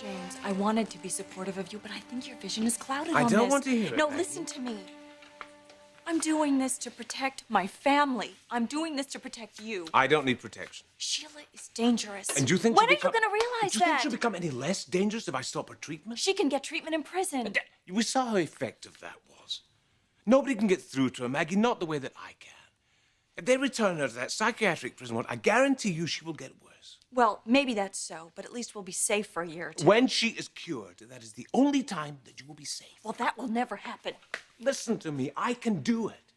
James, I wanted to be supportive of you, but I think your vision is clouded on this. I don't want to hear it. No, listen to me. I'm doing this to protect my family. I'm doing this to protect you. I don't need protection. Sheila is dangerous. And do you think when are you going to realize do you that? think she'll become any less dangerous if I stop her treatment? She can get treatment in prison. We saw how effective that was. Nobody can get through to her, Maggie, not the way that I can. If they return her to that psychiatric prison, I guarantee you she will get worse. Well, maybe that's so, but at least we'll be safe for a year or two. When she is cured, that is the only time that you will be safe. Well, that will never happen. Listen to me. I can do it.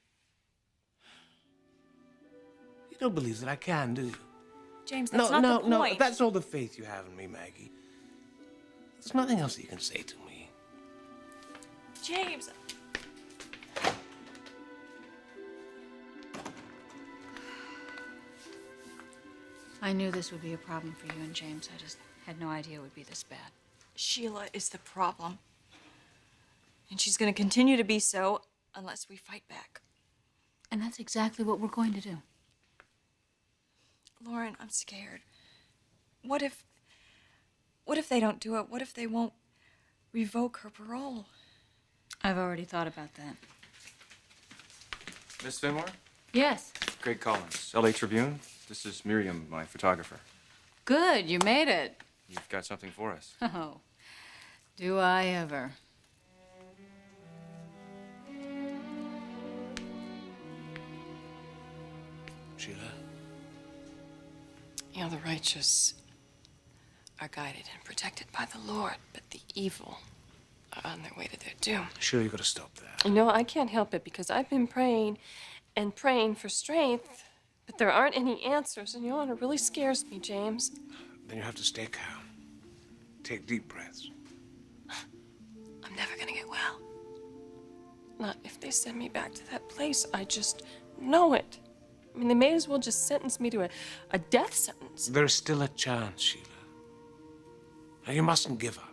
You don't believe that I can, do you? James, that's not the point. No, if that's all the faith you have in me, Maggie, there's nothing else that you can say to me. James. I knew this would be a problem for you and James. I just had no idea it would be this bad. Sheila is the problem. And she's going to continue to be so unless we fight back. And that's exactly what we're going to do. Lauren, I'm scared. What if they don't do it? What if they won't revoke her parole? I've already thought about that. Miss Finmore? Yes. Craig Collins, LA Tribune. This is Miriam, my photographer. Good, you made it. You've got something for us. Oh, do I ever. Sheila? You know, the righteous are guided and protected by the Lord, but the evil are on their way to their doom. Sheila, you gotta stop that. You know, I can't help it because I've been praying and praying for strength, but there aren't any answers, and you know, and it really scares me, James. Then you have to stay calm. Take deep breaths. I'm never gonna get well. Not if they send me back to that place. I just know it. I mean, they may as well just sentence me to a death sentence. There's still a chance, Sheila. Now, you mustn't give up.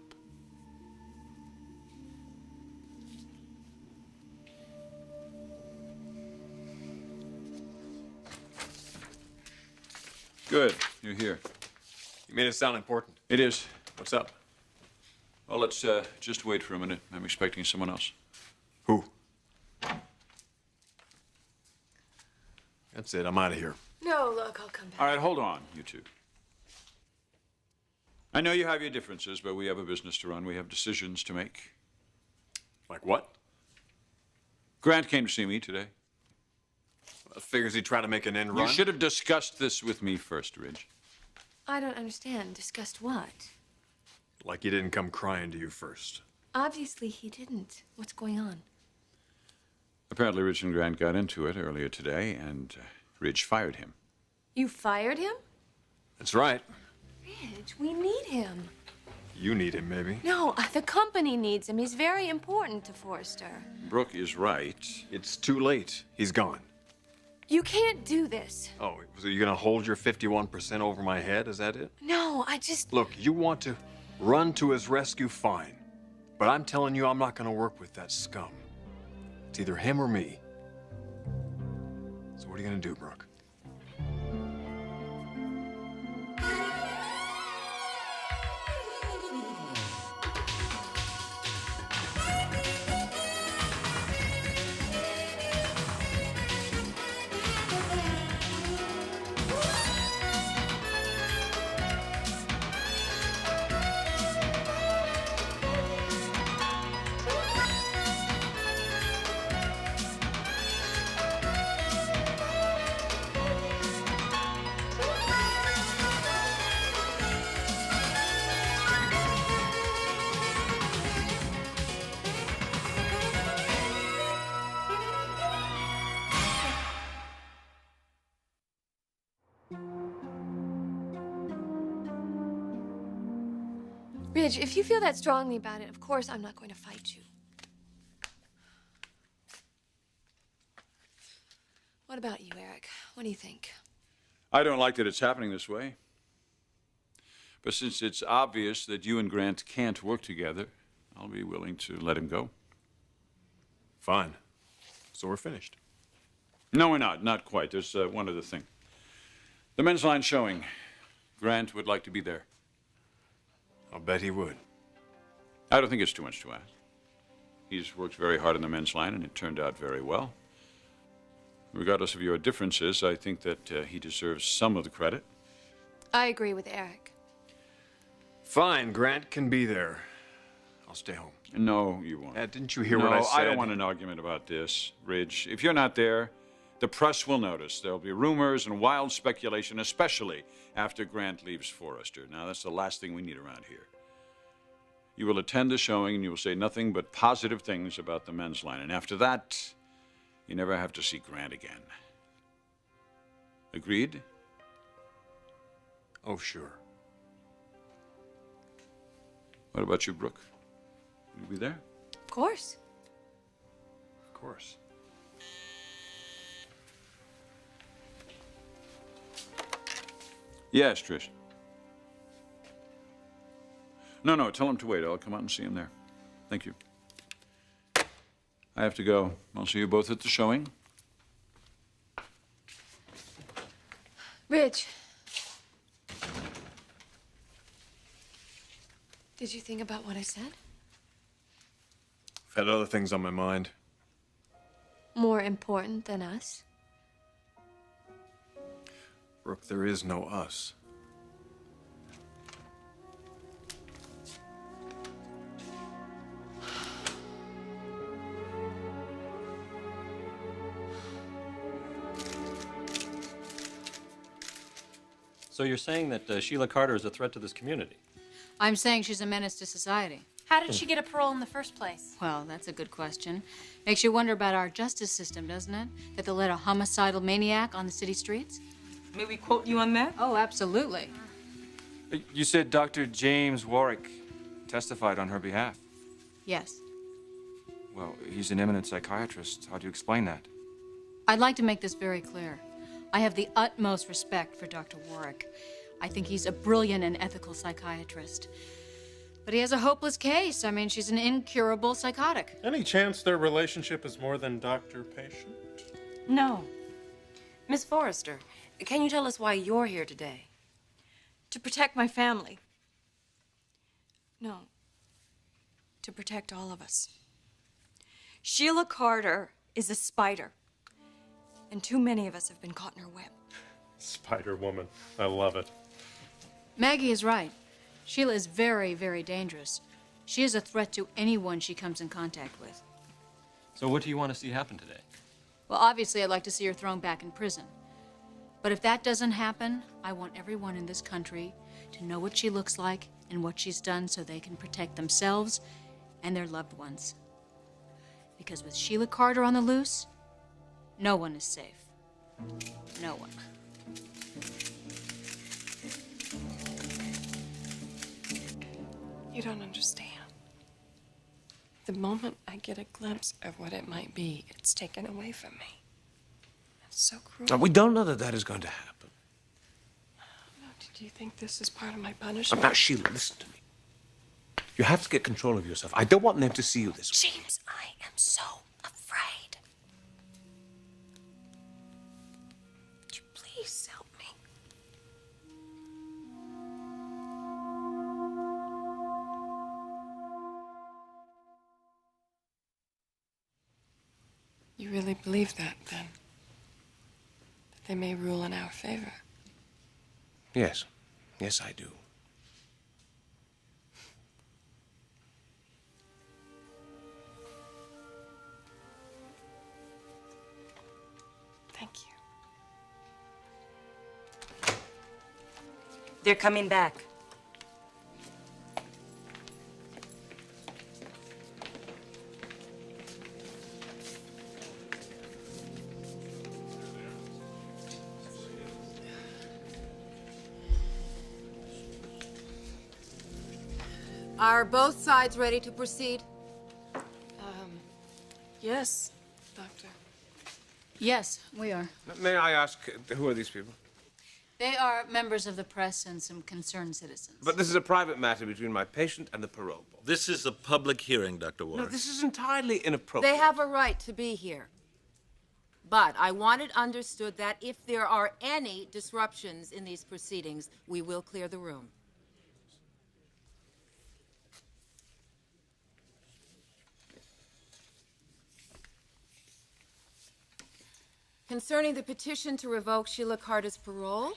Good, you're here. You made it sound important. It is. What's up? Well, let's just wait for a minute. I'm expecting someone else. Who? That's it. I'm out of here. No, look, I'll come back. All right, hold on, you two. I know you have your differences, but we have a business to run. We have decisions to make. Like what? Grant came to see me today. Figures he tried to make an end run? You should have discussed this with me first, Ridge. I don't understand. Discussed what? Like he didn't come crying to you first. Obviously he didn't. What's going on? Apparently, Ridge and Grant got into it earlier today, and Ridge fired him. You fired him? That's right. Ridge, we need him. You need him, maybe. No, the company needs him. He's very important to Forrester. Brooke is right. It's too late. He's gone. You can't do this. Oh, so you're gonna hold your 51% over my head? Is that it? No, I just... Look, you want to run to his rescue, fine. But I'm telling you, I'm not gonna work with that scum. It's either him or me. So what are you gonna do, Brooke? Ridge, if you feel that strongly about it, of course I'm not going to fight you. What about you, Eric? What do you think? I don't like that it's happening this way. But since it's obvious that you and Grant can't work together, I'll be willing to let him go. Fine. So we're finished. No, we're not. Not quite. There's one other thing. The men's line showing. Grant would like to be there. I'll bet he would. I don't think it's too much to ask. He's worked very hard on the men's line, and it turned out very well. Regardless of your differences, I think that he deserves some of the credit. I agree with Eric. Fine, Grant can be there. I'll stay home. No, you won't. Didn't you hear what I said? I don't want an argument about this, Ridge. If you're not there, the press will notice. There'll be rumors and wild speculation, especially after Grant leaves Forrester. Now, that's the last thing we need around here. You will attend the showing, and you will say nothing but positive things about the men's line. And after that, you never have to see Grant again. Agreed? Oh, sure. What about you, Brooke? Will you be there? Of course. Of course. Yes, Trish. No, tell him to wait. I'll come out and see him there. Thank you. I have to go. I'll see you both at the showing. Rich. Did you think about what I said? I've had other things on my mind. More important than us? Brooke, there is no us. So you're saying that Sheila Carter is a threat to this community? I'm saying she's a menace to society. How did she get a parole in the first place? Well, that's a good question. Makes you wonder about our justice system, doesn't it? That they'll let a homicidal maniac on the city streets? May we quote you on that? Oh, absolutely. You said Dr. James Warwick testified on her behalf. Yes. Well, he's an eminent psychiatrist. How do you explain that? I'd like to make this very clear. I have the utmost respect for Dr. Warwick. I think he's a brilliant and ethical psychiatrist. But he has a hopeless case. I mean, she's an incurable psychotic. Any chance their relationship is more than doctor-patient? No. Miss Forrester, can you tell us why you're here today? To protect my family. No. To protect all of us. Sheila Carter is a spider. And too many of us have been caught in her web. Spider-Woman. I love it. Maggie is right. Sheila is very, very dangerous. She is a threat to anyone she comes in contact with. So what do you want to see happen today? Well, obviously, I'd like to see her thrown back in prison. But if that doesn't happen, I want everyone in this country to know what she looks like and what she's done so they can protect themselves and their loved ones. Because with Sheila Carter on the loose, no one is safe. No one. You don't understand. The moment I get a glimpse of what it might be, it's taken away from me. It's so cruel. Now, we don't know that that is going to happen. No, do you think this is part of my punishment? Now, Sheila, listen to me. You have to get control of yourself. I don't want them to see you this way. James, I am so afraid. Would you please help me? You really believe that, then? That they may rule in our favor? Yes. Yes, I do. Thank you. They're coming back. Are both sides ready to proceed? Yes, Doctor. Yes, we are. May I ask, who are these people? They are members of the press and some concerned citizens. But this is a private matter between my patient and the parole board. This is a public hearing, Dr. Warwick. No, this is entirely inappropriate. They have a right to be here. But I want it understood that if there are any disruptions in these proceedings, we will clear the room. Concerning the petition to revoke Sheila Carter's parole,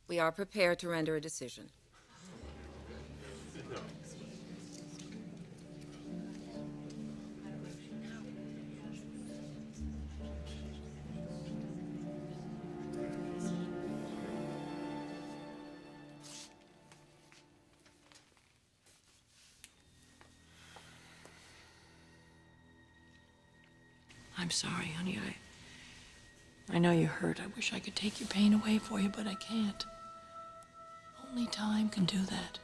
we are prepared to render a decision. I'm sorry, honey. I know you're hurt. I wish I could take your pain away for you, but I can't. Only time can do that.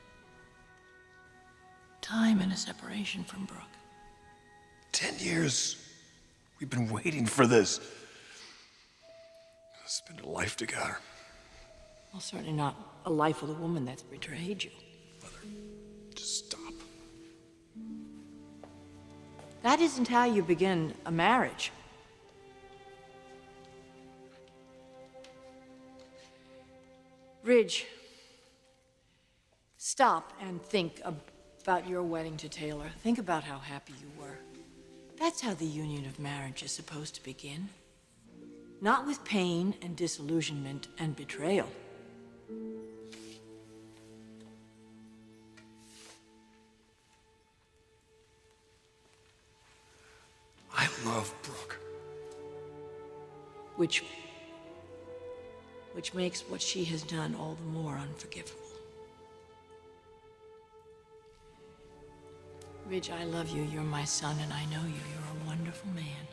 Time and a separation from Brooke. 10 years. We've been waiting for this. Spend a life together. Well, certainly not a life with a woman that's betrayed you. Just stop. That isn't how you begin a marriage. Ridge, stop and think about your wedding to Taylor. Think about how happy you were. That's how the union of marriage is supposed to begin. Not with pain and disillusionment and betrayal. I love Brooke. Which makes what she has done all the more unforgivable. Ridge, I love you. You're my son, and I know you. You're a wonderful man.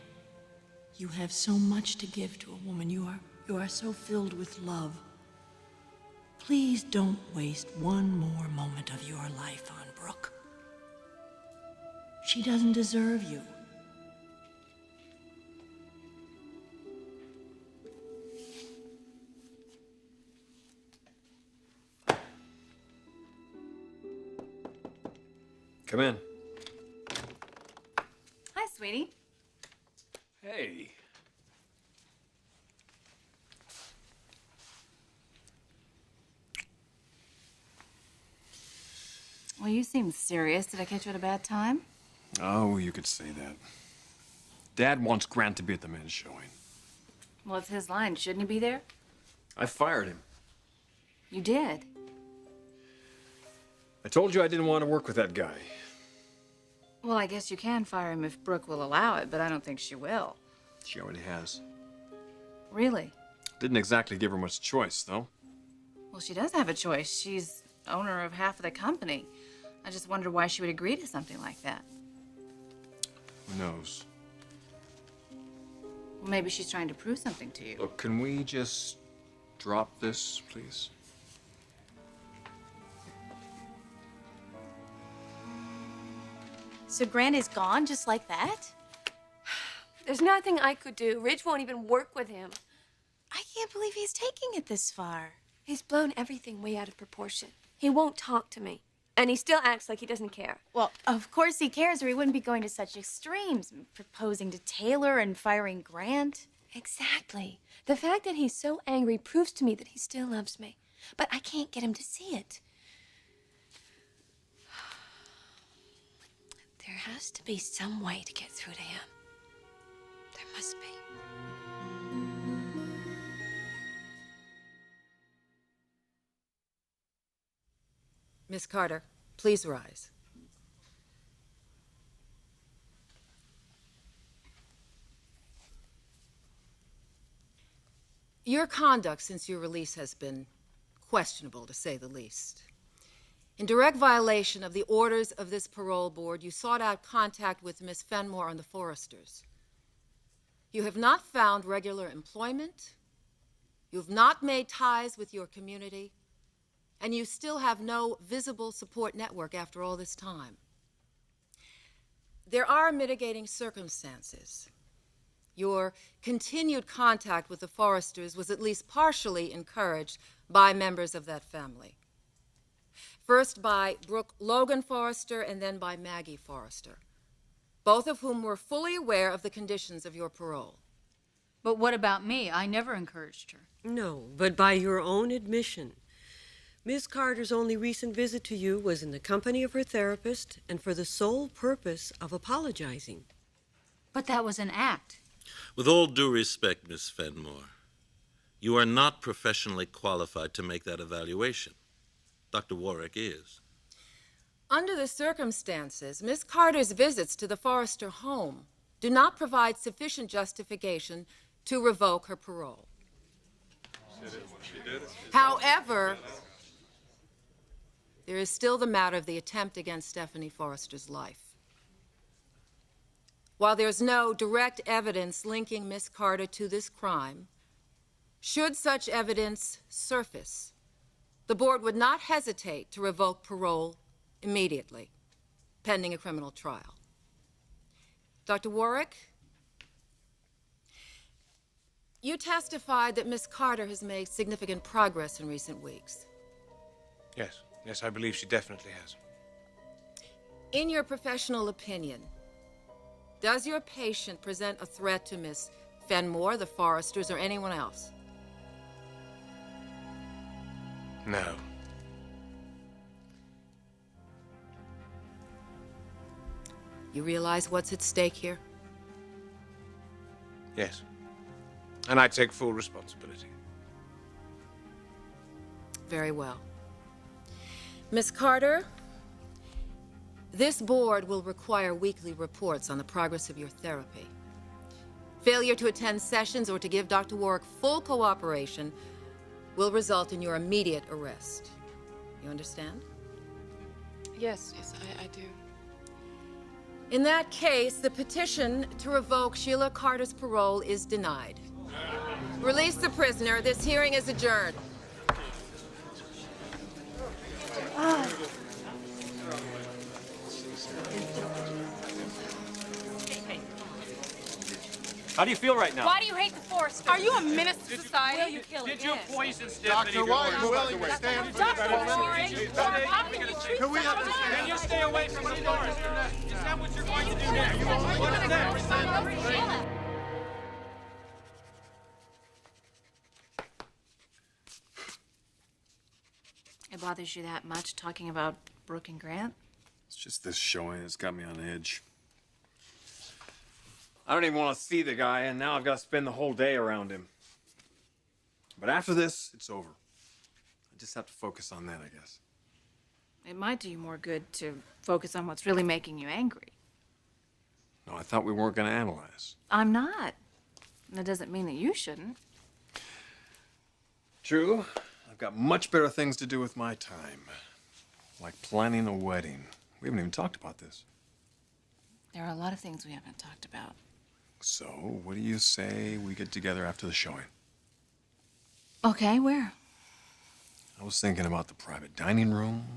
You have so much to give to a woman. You are so filled with love. Please don't waste one more moment of your life on Brooke. She doesn't deserve you. Come in. Hi, sweetie. Hey. Well, you seem serious. Did I catch you at a bad time? Oh, you could say that. Dad wants Grant to be at the men's showing. Well, it's his line. Shouldn't he be there? I fired him. You did. I told you I didn't want to work with that guy. Well, I guess you can fire him if Brooke will allow it, but I don't think she will. She already has. Really? Didn't exactly give her much choice, though. Well, she does have a choice. She's owner of half of the company. I just wonder why she would agree to something like that. Who knows? Well, maybe she's trying to prove something to you. Look, can we just drop this, please? So Grant is gone just like that? There's nothing I could do. Ridge won't even work with him. I can't believe he's taking it this far. He's blown everything way out of proportion. He won't talk to me. And he still acts like he doesn't care. Well, of course he cares, or he wouldn't be going to such extremes, proposing to Taylor and firing Grant. Exactly. The fact that he's so angry proves to me that he still loves me. But I can't get him to see it. There has to be some way to get through to him. There must be. Miss Carter, please rise. Your conduct since your release has been questionable, to say the least. In direct violation of the orders of this parole board, you sought out contact with Miss Fenmore and the Forresters. You have not found regular employment, you have not made ties with your community, and you still have no visible support network after all this time. There are mitigating circumstances. Your continued contact with the Forresters was at least partially encouraged by members of that family. First by Brooke Logan Forrester and then by Maggie Forrester, both of whom were fully aware of the conditions of your parole. But what about me? I never encouraged her. No, but by your own admission. Miss Carter's only recent visit to you was in the company of her therapist and for the sole purpose of apologizing. But that was an act. With all due respect, Miss Fenmore, you are not professionally qualified to make that evaluation. Dr. Warwick is. Under the circumstances, Miss Carter's visits to the Forrester home do not provide sufficient justification to revoke her parole. However, there is still the matter of the attempt against Stephanie Forrester's life. While there's no direct evidence linking Miss Carter to this crime, should such evidence surface, the board would not hesitate to revoke parole immediately, pending a criminal trial. Dr. Warwick, you testified that Miss Carter has made significant progress in recent weeks. Yes. Yes, I believe she definitely has. In your professional opinion, does your patient present a threat to Miss Fenmore, the Forresters, or anyone else? No. You realize what's at stake here? Yes. And I take full responsibility. Very well. Miss Carter, this board will require weekly reports on the progress of your therapy. Failure to attend sessions or to give Dr. Warwick full cooperation will result in your immediate arrest. You understand? Yes, I do. In that case, the petition to revoke Sheila Carter's parole is denied. Release the prisoner. This hearing is adjourned. How do you feel right now? Why do you hate the Forresters? Are you a menace to society? Will you kill Did him? you poison Stephanie? Dr. White, you willing to stand for Dr. this? Warwick, how can you treat Can we someone understand? like Can you stay away from the doors? Is that what you're going to do next? What is next? It bothers you that much talking about Brooke and Grant? It's just this showing that's got me on edge. I don't even want to see the guy, and now I've got to spend the whole day around him. But after this, it's over. I just have to focus on that, I guess. It might do you more good to focus on what's really making you angry. No, I thought we weren't going to analyze. I'm not. That doesn't mean that you shouldn't. True. I've got much better things to do with my time. Like planning a wedding. We haven't even talked about this. There are a lot of things we haven't talked about. So, what do you say we get together after the showing? Okay, where? I was thinking about the private dining room,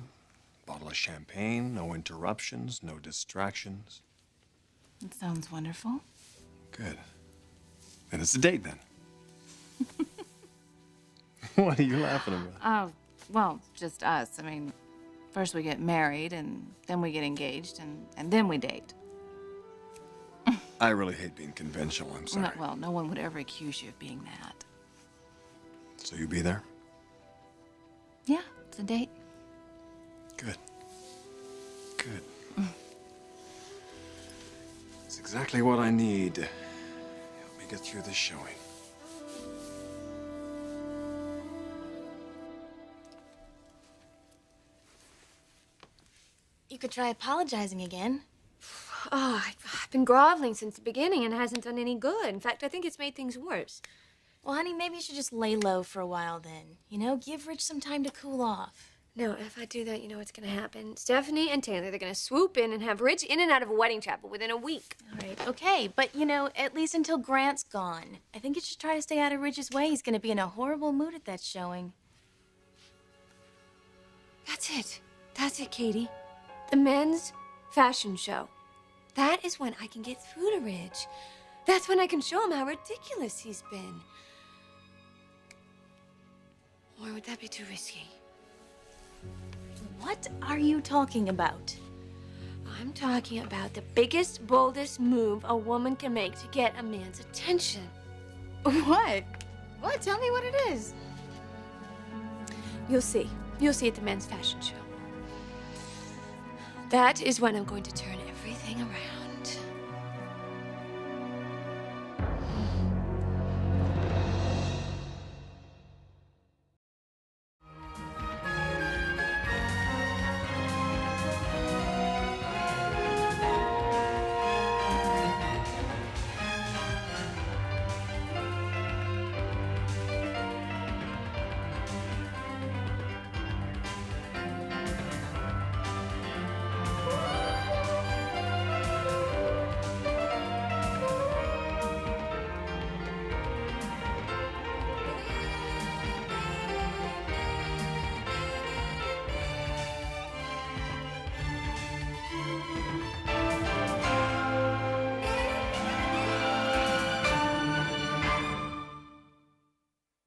bottle of champagne, no interruptions, no distractions. It sounds wonderful. Good. Then it's a date, then. What are you laughing about? Oh, well, just us. I mean, first we get married, and then we get engaged, and then we date. I really hate being conventional, I'm sorry. No, well, no one would ever accuse you of being that. So you be there? Yeah, it's a date. Good. Good. It's exactly what I need to help me get through this showing. You could try apologizing again. Oh, I've been groveling since the beginning and it hasn't done any good. In fact, I think it's made things worse. Well, honey, maybe you should just lay low for a while then. You know, give Rich some time to cool off. No, if I do that, you know what's gonna happen. Stephanie and Taylor, they're gonna swoop in and have Rich in and out of a wedding chapel within a week. All right, okay, but you know, at least until Grant's gone. I think you should try to stay out of Rich's way. He's gonna be in a horrible mood at that showing. That's it. That's it, Katie. The men's fashion show. That is when I can get through to Rich. That's when I can show him how ridiculous he's been. Or would that be too risky? What are you talking about? I'm talking about the biggest, boldest move a woman can make to get a man's attention. What? What? Tell me what it is. You'll see. You'll see at the men's fashion show. That is when I'm going to turn everything around.